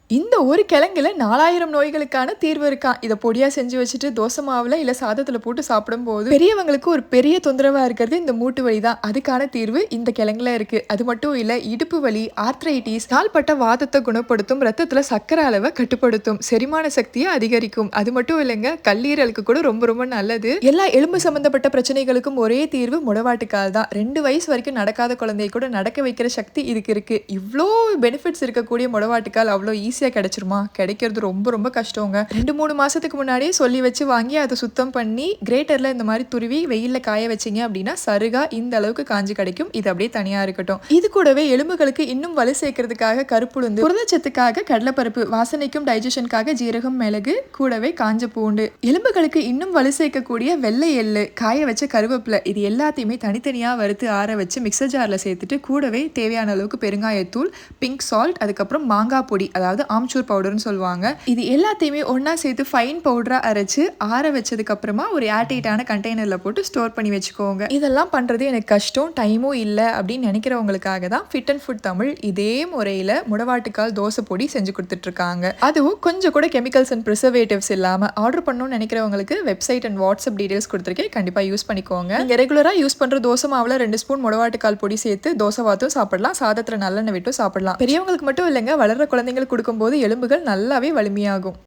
இந்த ஒரு கிழங்குல 4000 நோய்களுக்கான தீர்வு இருக்காம். இத பொடியா செஞ்சு வச்சுட்டு தோசை மாவுல இல்ல சாதத்துல போட்டு சாப்பிடும்போது, பெரியவங்களுக்கு ஒரு பெரிய தொந்தரவா இருக்கிறது இந்த மூட்டு வலி தான். அதுக்கான தீர்வு இந்த கிழங்குல இருக்கு. அது மட்டும் இல்ல, இடுப்பு வலி, ஆர்த்ரைட்டிஸ், நாள்பட்ட வாதத்த குணப்படுத்தும், ரத்தத்துல சர்க்கரை அளவ கட்டுப்படுத்தும், செரிமான சக்திய அதிகரிக்கும். அது மட்டும் இல்லங்க, கல்லீரலுக்கு கூட ரொம்ப ரொம்ப நல்லது. எல்லா எலும்பு சம்பந்தப்பட்ட பிரச்சனைகளுக்கும் ஒரே தீர்வு முடவாட்டுக்கால் தான். 2 வயசு வரைக்கும் நடக்காத குழந்தைய கூட நடக்க வைக்கிற சக்தி இதுக்கு இருக்கு. இவ்ளோ பெனிஃபிட்ஸ் இருக்கக்கூடிய முடவாட்டுக்கால் அவ்ளோ ஈஸியா கிடைச்சிருமா? கிடைக்கிறது ரொம்ப ரொம்ப கஷ்டங்க. 2, 3 மாசத்துக்கு முன்னாடியே சொல்லி வச்சு வாங்கி அத சுத்தம் பண்ணி கிரேட்டர்ல இந்த மாதிரி துருவி வெயில்ல காய வச்சீங்க அப்படின்னா சருகா இந்த அளவுக்கு காஞ்சு கிடைக்கும். இது அப்படியே தனியா இருக்கட்டும். இது கூடவே எலும்புகளுக்கு இன்னும் வலு சேர்க்கறதுக்காக கருப்புளுந்து, புரதச்சத்துக்காக கடலைப்பருப்பு, வாசனைக்கும் டைஜஷனுக்காக ஜீரகம், மிளகு, கூடவே காஞ்ச பூண்டு, எலும்புகளுக்கு இன்னும் வலு சேர்க்கக்கூடிய வெள்ளை எள்ளு, காய வச்ச கருவேப்பிலை, இது எல்லாத்தையுமே தனித்தனியா வறுத்து ஆற வச்சு மிக்சர் ஜார்ல சேர்த்துட்டு கூடவே தேவையான அளவுக்கு பெருங்காயத்தூள், பிங்க் சால்ட், அதுக்கப்புறம் மாங்காய் பொடி, அதாவது ஆம்ச்சூர் பவுடர்னு சொல்லுவாங்க. இது எல்லாத்தையுமே ஒண்ணா சேர்த்து ஃபைன் பவுடரா அரைச்சு ஆற வச்சதுக்கு அப்புறமா ஒரு ஏர்டைட்டான கண்டெய்னர்ல போட்டு ஸ்டோர் பண்ணி வச்சுக்கோங்க. இதெல்லாம் பண்றது எனக்கு கஷ்டம், டைமும் இல்ல அப்படின்னு நினைக்கிறவங்களுக்காக தான் ஃபிட் அண்ட் ஃபுட் தமிழ் இதே முறையில முடவாட்டுக்கால் தோசை பொடி செஞ்சு கொடுத்துட்டு இருக்காங்க. அதுவும் கொஞ்சம் கூட கெமிக்கல்ஸ் அண்ட் ப்ரிசர்வேட்டிவ்ஸ் இல்லாம. ஆர்டர் பண்ணணும்னு நினைக்கிறவங்களுக்கு வெப்சைட் அண்ட் வாட்ஸ்அப் டீடைல்ஸ் கொடுத்துருக்கேன், கண்டிப்பா யூஸ் பண்ணிக்கோங்க. நீங்க ரெகுலரா யூஸ் பண்ற தோசை மாவுல 2 ஸ்பூன் முடவாட்டுக்கால் பொடி சேர்த்து தோசை வாத்தும் சாப்பிடலாம், சாதத்துல நல்லெண்ணெய் விட்டு சாப்பிடலாம். பெரியவங்களுக்கு மட்டும் இல்லைங்க, வளர்ற குழந்தைங்களுக்கு கொடுக்கும்போது எலும்புகள் நல்லாவே வலிமையாகும்.